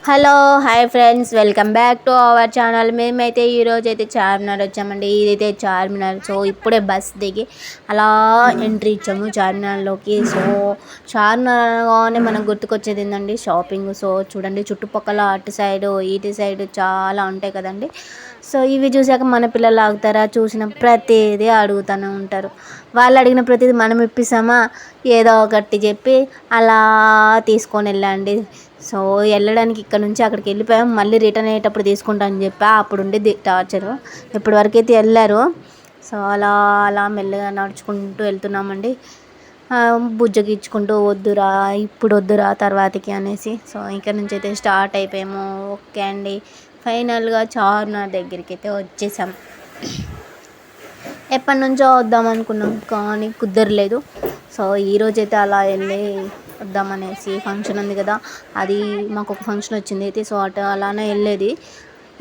Hello hi friends, welcome back to our channel. మేమైతే ఈరోజైతే చార్మినార్ వచ్చామండి. ఇదైతే చార్మినార్. సో ఇప్పుడే బస్ దిగి అలా ఎంట్రీ ఇచ్చాము చార్మినార్లోకి. సో చార్మినార్ అనగానే మనకు గుర్తుకొచ్చేది ఏంటండి, షాపింగ్. సో చూడండి, చుట్టుపక్కల అటు సైడు ఇటు సైడు చాలా ఉంటాయి కదండి. సో ఇవి చూసాక మన పిల్లలు ఆగుతారా? చూసిన ప్రతిదీ అడుగుతూనే ఉంటారు. వాళ్ళు అడిగిన ప్రతిదీ మనం ఇప్పిస్తామా? ఏదో ఒకటి చెప్పి అలా తీసుకొని వెళ్ళండి. సో వెళ్ళడానికి ఇక్కడ నుంచి అక్కడికి వెళ్ళిపోయాం. మళ్ళీ రిటర్న్ అయ్యేటప్పుడు తీసుకుంటానని చెప్పా. అప్పుడు ఉండేది టార్చరు. ఇప్పటివరకు అయితే వెళ్ళారు. సో అలా అలా మెల్లగా నడుచుకుంటూ వెళ్తున్నామండి. బుజ్జగిచ్చుకుంటూ వద్దురా, ఇప్పుడు వద్దురా, తర్వాతకి అనేసి. సో ఇక్కడ నుంచి అయితే స్టార్ట్ అయిపోయాము. ఓకే అండి, ఫైనల్గా చార్మినార్ దగ్గరికి అయితే వచ్చేసాం. ఎప్పటి నుంచో వద్దాం అనుకున్నాం కానీ కుదరలేదు. సో ఈరోజైతే అలా వెళ్ళి వద్దామనేసి, ఫంక్షన్ ఉంది కదా, అది మాకు ఒక ఫంక్షన్ వచ్చింది అయితే. సో అటు అలానే వెళ్ళేది.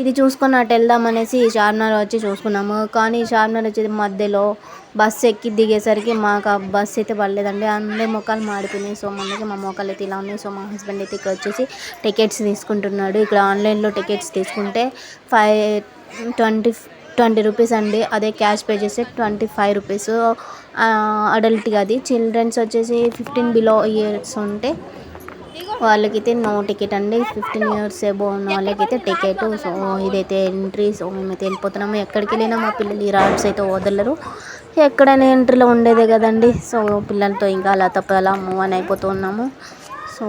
ఇది చూసుకొని అటు వెళ్దామనేసి చార్మినార్ వచ్చి చూసుకున్నాము. కానీ చార్మినార్ వచ్చేది మధ్యలో బస్సు ఎక్కి దిగేసరికి మాకు ఆ బస్సు అయితే పడలేదండి. అందరి మొక్కలు మాడిపోయినాయి. సో ముందుగా మా మొక్కలు అయితే ఇలా ఉన్నాయి. సో మా హస్బెండ్ అయితే ఇక్కడ వచ్చేసి టికెట్స్ తీసుకుంటున్నాడు. ఇక్కడ ఆన్లైన్లో టికెట్స్ తీసుకుంటే 20 రూపీస్ అండి. అదే క్యాష్ పే చేస్తే 25 రూపీస్. అడల్ట్గా. అది చిల్డ్రన్స్ వచ్చేసి 15 బిలో ఇయర్స్ ఉంటే వాళ్ళకైతే నో టికెట్ అండి. 15 ఇయర్స్ ఎబో ఉన్న వాళ్ళకైతే టికెట్. సో ఇదైతే ఎంట్రీ. సో మేమైతే వెళ్ళిపోతున్నాము. ఎక్కడికి వెళ్ళినా మా పిల్లలు ఈ రాడ్స్ అయితే వదలరు. ఎక్కడైనా ఎంట్రీలో ఉండేదే కదండి. సో పిల్లలతో ఇంకా అలా తప్ప అలా మూవ్ అని అయిపోతూ ఉన్నాము. సో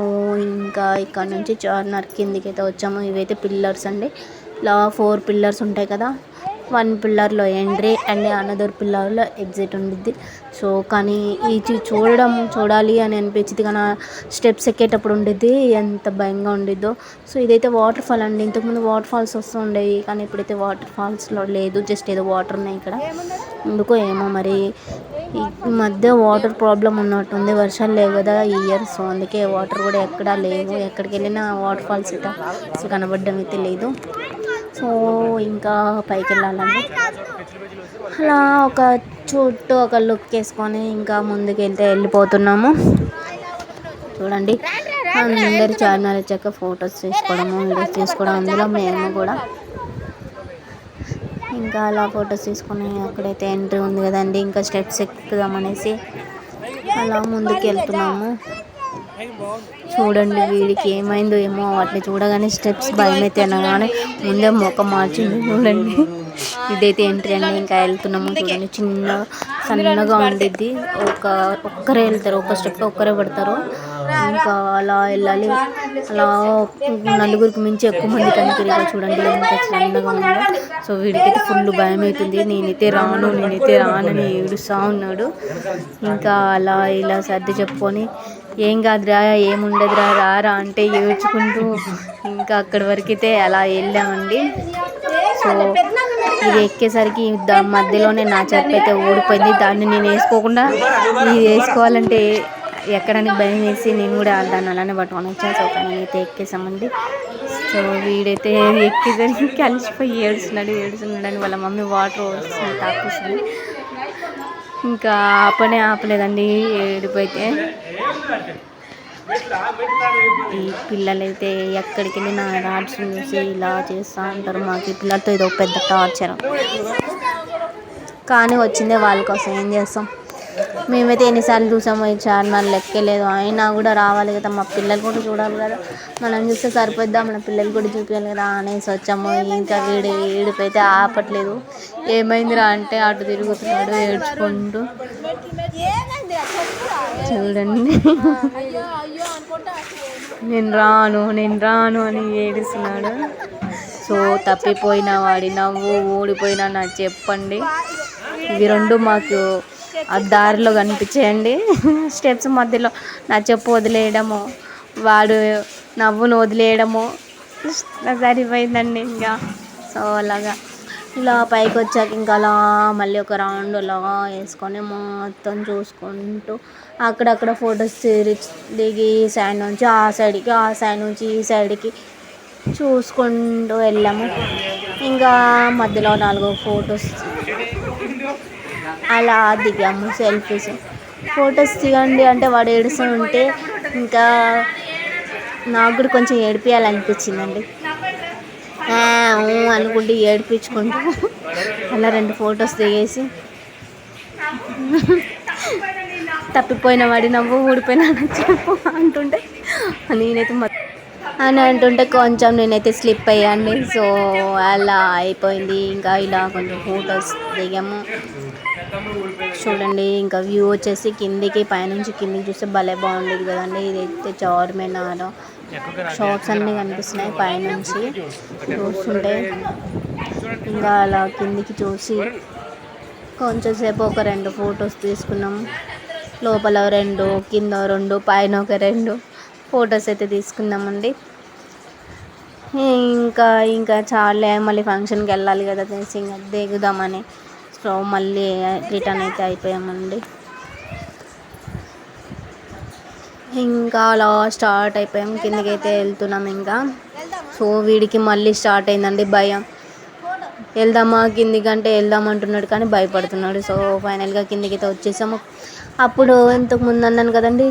ఇంకా ఇక్కడ నుంచి చార్మినార్ కిందికి అయితే వచ్చాము. ఇవైతే పిల్లర్స్ అండి. ఇలా 4 పిల్లర్స్ ఉంటాయి కదా, 1 పిల్లర్లో ఎంట్రీ అండ్ అనదర్ పిల్లర్లో ఎగ్జిట్ ఉండిద్ది. సో కానీ ఇది చూడాలి అని అనిపించింది. కానీ స్టెప్స్ ఎక్కేటప్పుడు ఉండిద్ది ఎంత భయంగా ఉండిద్దో. సో ఇదైతే వాటర్ ఫాల్ అండి. ఇంతకుముందు వాటర్ ఫాల్స్ వస్తూ ఉండేవి కానీ ఇప్పుడైతే వాటర్ ఫాల్స్లో లేదు, జస్ట్ ఏదో వాటర్ ఉన్నాయి ఇక్కడ. ఎందుకో ఏమో మరి ఈ మధ్య వాటర్ ప్రాబ్లం ఉన్నట్టుంది. వర్షాలు లేవు కదా ఈ ఇయర్. సో అందుకే వాటర్ కూడా ఎక్కడా లేవు. ఎక్కడికి వెళ్ళినా వాటర్ ఫాల్స్ అయితే అసలు కనబడడం అయితే లేదు. సో ఇంకా పైకి వెళ్ళాలండి. అలా ఒక చుట్టూ ఒక లుక్ వేసుకొని ఇంకా ముందుకు వెళ్ళిపోతున్నాము. చూడండి, అందరు చార్మినార్ వచ్చాక ఫొటోస్ తీసుకోవడము, వీడియోస్ తీసుకోవడం, అందులో మేము కూడా ఇంకా అలా ఫొటోస్ తీసుకొని అక్కడైతే ఎంట్రీ ఉంది కదండి, ఇంకా స్టెప్స్ ఎక్కుదామనేసి అలా ముందుకు వెళ్తున్నాము. చూడండి, వీడికి ఏమైందో ఏమో, వాటిని చూడగానే స్టెప్స్ భయం అయితే అనగానే ముందే ముఖం మార్చింది. చూడండి, ఇదైతే ఎంట్రీ అండి. ఇంకా వెళ్తున్నాము. చూడండి, చిన్న సన్నగా ఉండిద్ది. ఒక్కరే వెళ్తారు, ఒక స్టెప్ ఒక్కరే పడతారు. ఇంకా అలా వెళ్ళాలి. అలా నలుగురికి మించి ఎక్కువ మంది కనిపిరిగా. చూడండి ఎంత సన్నగా ఉందో. సో వీడికైతే ఫుల్ భయం అవుతుంది. నేనైతే రానని ఏడుస్తూ ఉన్నాడు. ఇంకా అలా ఇలా సర్ది చెప్పుకొని ఏం కాదురా, ఏముండదురా, రారా అంటే ఏడ్చుకుంటూ ఇంకా అక్కడి వరకైతే అలా వెళ్ళామండి. సో ఇది ఎక్కేసరికి మధ్యలోనే నా చెప్పు అయితే ఊడిపోయింది. దాన్ని నేను వేసుకోకుండా ఇది వేసుకోవాలంటే ఎక్కడానికి భయం వేసి నేను కూడా దాన్ని అలానే పట్టుకొని వచ్చాను. సో కానీ అయితే ఎక్కేసామండి. సో వీడైతే ఎక్కేసరికి కలిసిపోయి ఏడుస్తున్నాడని వాళ్ళ మమ్మీ వాటర్ వస్తుంది తాపిస్తుంది. ఇంకా ఆపలేదండి ఏడిపోయితే. ఈ పిల్లలైతే ఎక్కడికి వెళ్ళినా రాడ్స్ చూసి ఇలా చేస్తూ ఉంటారు. మాకు ఈ పిల్లలతో ఇది ఒక పెద్ద టార్చర్. కానీ వచ్చిందే వాళ్ళ కోసం, ఏం చేస్తాం. మేమైతే ఎన్నిసార్లు చూసామో ఈ చార్మినార్ లెక్కలేదు. అయినా కూడా రావాలి కదా, మా పిల్లలు కూడా చూడాలి కదా. మనం చూస్తే సరిపోద్దా, మన పిల్లలు కూడా చూపించాలి కదా అనేసి వచ్చాము. ఇంకా ఏడిపోయితే ఆపట్లేదు. ఏమైందిరా అంటే అటు తిరుగుతున్నాడు ఏడ్చుకుంటూ. చూడండి, నేను రాను అని ఏడుస్తున్నాడు. సో తప్పిపోయిన వాడి నవ్వు, ఓడిపోయినా నా చెప్పండి, ఇవి రెండు మాకు ఆ దారిలో కనిపించేయండి. స్టెప్స్ మధ్యలో నా చెప్పు వదిలేయడము, వాడు నవ్వును వదిలేయడము సరిపోయిందండి ఇంకా. సో అలాగా ఇలా పైకి వచ్చాక ఇంకా అలా మళ్ళీ ఒక రౌండ్ అలా వేసుకొని మొత్తం చూసుకుంటూ అక్కడక్కడ ఫొటోస్ దిగి ఈ సైడ్ నుంచి ఆ సైడ్కి, ఆ సైడ్ నుంచి ఈ సైడ్కి చూసుకుంటూ వెళ్ళాము. ఇంకా మధ్యలో 4 ఫొటోస్ అలా దిగాము. ఫొటోస్ దిగండి అంటే వాడు ఏడుస్తూ ఉంటే ఇంకా నాకు కూడా కొంచెం ఏడిపియాలనిపించిందండి. అనుకుంటే ఏడిపించుకుంటూ అలా 2 ఫొటోస్ దిగేసి తప్పిపోయిన వాడి నవ్వు ఊడిపోయిన చెప్పు అంటుంటే నేనైతే అని అంటుంటే కొంచెం నేనైతే స్లిప్ అయ్యాను. సో అలా అయిపోయింది. ఇంకా ఇలా కొంచెం ఫొటోస్ దిగాము. చూడండి ఇంకా వ్యూ వచ్చేసి కిందికి పైనుంచి కిందికి చూస్తే భలే బాగుండేది కదండి. ఇదైతే చార్మినార్ షాప్స్ అన్నీ కనిపిస్తున్నాయి పైనుంచి చూస్తుంటే. ఇంకా అలా కిందికి చూసి కొంచెం సేపు ఒక 2 ఫొటోస్ తీసుకున్నాము. లోపల 2, కింద 2, పైన ఒక 2 ఫొటోస్ అయితే తీసుకున్నామండి. ఇంకా ఇంకా చాలే మళ్ళీ ఫంక్షన్కి వెళ్ళాలి కదా అనేసి ఇంకా దిగుదామని సో మళ్ళీ రిటర్న్ అయితే అయిపోయామండి. ఇంకా అలా స్టార్ట్ అయిపోయాం, కిందకి అయితే వెళ్తున్నాం ఇంకా. సో వీడికి మళ్ళీ స్టార్ట్ అయిందండి భయం. వెళ్దామా కిందికి అంటే వెళ్దాం అంటున్నాడు కానీ భయపడుతున్నాడు. సో ఫైనల్గా కిందికి అయితే వచ్చేసాము. అప్పుడు ఇంతకు ముందు అన్నాను కదండి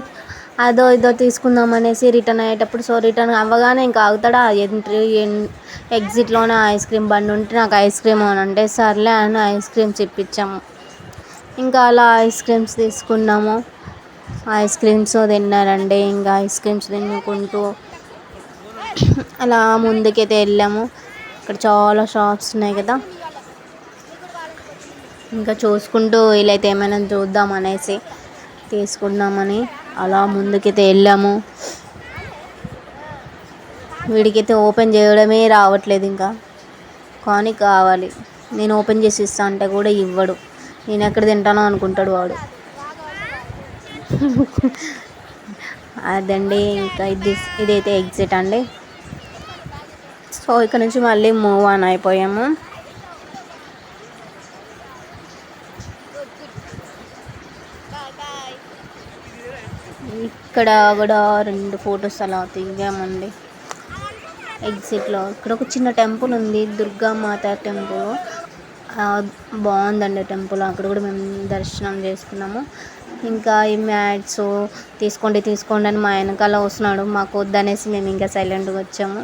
అదో ఇదో తీసుకుందాం అనేసి రిటర్న్ అయ్యేటప్పుడు. సో రిటర్న్ అవ్వగానే ఇంకా ఆగుతాడా, ఎగ్జిట్లోనే ఐస్ క్రీమ్ బండి ఉంటే నాకు ఐస్ క్రీమ్ అని అంటే సర్లే అని ఐస్ క్రీమ్స్ ఇప్పించాము. ఇంకా అలా ఐస్ క్రీమ్స్ తీసుకున్నాము. ఐస్ క్రీమ్స్ తిన్నారండి. ఇంకా ఐస్ క్రీమ్స్ తినుకుంటూ అలా ముందుకైతే వెళ్ళాము. ఇక్కడ చాలా షాప్స్ ఉన్నాయి కదా, ఇంకా చూసుకుంటూ వీలైతే ఏమైనా చూద్దాం అనేసి తీసుకుందామని అలా ముందుకైతే వెళ్ళాము. వీడికైతే ఓపెన్ చేయడమే రావట్లేదు ఇంకా, కానీ కావాలి. నేను ఓపెన్ చేసి ఇస్తా అంటే కూడా ఇవ్వడు. నేను ఎక్కడ తింటానో అనుకుంటాడు వాడు. అదండి ఇంకా ఇదైతే ఎగ్జిట్ అండి. సో ఇక్కడ నుంచి మళ్ళీ మూవ్ ఆన్ అయిపోయాము. ఇక్కడ కూడా 2 ఫొటోస్ అలా దిగామండి ఎగ్జిట్లో. ఇక్కడ ఒక చిన్న టెంపుల్ ఉంది, దుర్గామాత టెంపుల్. బాగుందండి టెంపుల్. అక్కడ కూడా మేము దర్శనం చేసుకున్నాము. ఇంకా ఈ మ్యాట్స్ తీసుకోండి అని మా వెనకాల వస్తున్నాడు. మాకు వద్దనేసి మేము ఇంకా సైలెంట్గా వచ్చాము.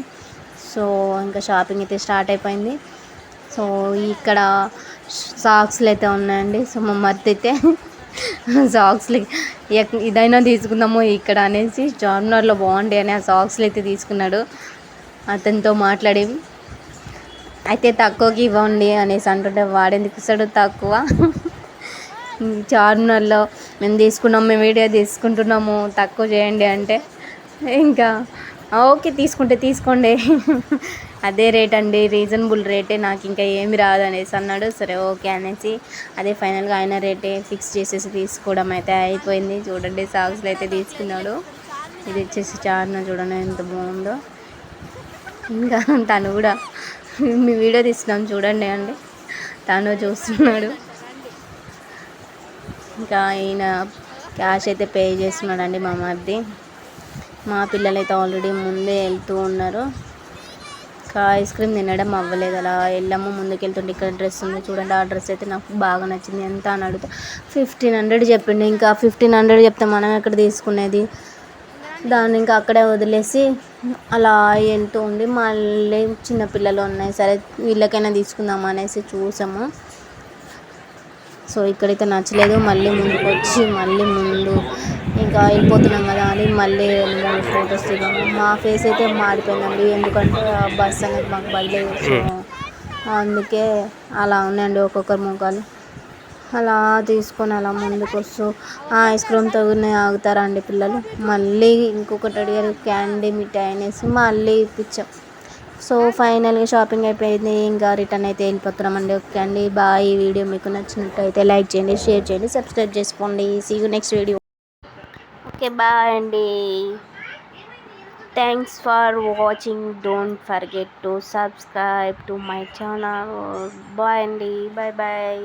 సో ఇంకా షాపింగ్ అయితే స్టార్ట్ అయిపోయింది. సో ఇక్కడ సాక్స్లు అయితే ఉన్నాయండి. సో మా మరిది అయితే సాక్స్లు ఇదైనా తీసుకుందాము ఇక్కడ అనేసి చార్మినార్లో బాగుండే అని ఆ సాక్స్లు అయితే తీసుకున్నాడు. అతనితో మాట్లాడి అయితే తక్కువకి ఇవ్వండి అనేసి అంటుంటే వాడెందుకు ఇస్తాడు తక్కువ, చార్మినార్లో మేము తీసుకున్నాము, మేము వీడియో తీసుకుంటున్నాము, తక్కువ చేయండి అంటే ఇంకా ఓకే తీసుకోండి అదే రేట్ అండి, రీజనబుల్ రేటే, నాకు ఇంకా ఏమి రాదు అనేసి అన్నాడు. సరే ఓకే అనేసి అదే ఫైనల్గా ఆయన రేటే ఫిక్స్ చేసేసి తీసుకోవడం అయితే అయిపోయింది. చూడండి సాక్స్లు అయితే తీసుకున్నాడు. ఇది వచ్చేసి చార్మినార్ చూడండి ఎంత బాగుందో. ఇంకా తను కూడా మీ వీడియో తీస్తున్నాం చూడండి అండి, తను చూస్తున్నాడు. ఇంకా ఈయన క్యాష్ అయితే పే చేస్తున్నాడండి మా మరిది. మా పిల్లలు అయితే ఆల్రెడీ ముందే వెళ్తూ ఉన్నారు. ఇంకా ఐస్ క్రీమ్ తినడం అవ్వలేదు. అలా వెళ్ళాము. ముందుకు వెళ్తుంటే ఇక్కడ డ్రెస్ ఉంది చూడండి. ఆ డ్రెస్ అయితే నాకు బాగా నచ్చింది. ఎంత అని అడిగితే 1500 చెప్పిండు. ఇంకా 1500 చెప్తే మనం ఎక్కడ తీసుకునేది, దాన్ని ఇంకా అక్కడే వదిలేసి అలా వెళ్తూ ఉండి మళ్ళీ చిన్నపిల్లలు ఉన్నాయి, సరే వీళ్ళకైనా తీసుకుందాం అనేసి చూసాము. సో ఇక్కడైతే నచ్చలేదు. మళ్ళీ ముందుకు వచ్చి ముందు ఇంకా వెళ్ళిపోతున్నాం కదా అని మళ్ళీ 2-3 ఫొటోస్ దిగాము. మా ఫేస్ అయితే మాడిపోయిందండి, ఎందుకంటే బస్ అనేది మాకు పడలేదు. సో అందుకే అలా ఉన్నాయండి ఒక్కొక్కరు ముఖాలు. అలా తీసుకొని అలా ముందుకు వస్తూ ఐస్ క్రీమ్తో ఆగుతారండి పిల్లలు. మళ్ళీ ఇంకొకటి అడిగారు క్యాండీ మిఠాయి అనేసి, మళ్ళీ ఇప్పించాం. సో ఫైనల్గా షాపింగ్ అయిపోయింది. ఇంకా రిటర్న్ అయితే వెళ్ళిపోతున్నామండి. ఓకే అండి, బాయ్. ఈ వీడియో మీకు నచ్చినట్టయితే లైక్ చేయండి, షేర్ చేయండి, సబ్స్క్రైబ్ చేసుకోండి. See you next video. Okay bye అండి. Thanks for watching. Don't forget to subscribe to my channel. Bye అండి, బాయ్ బాయ్.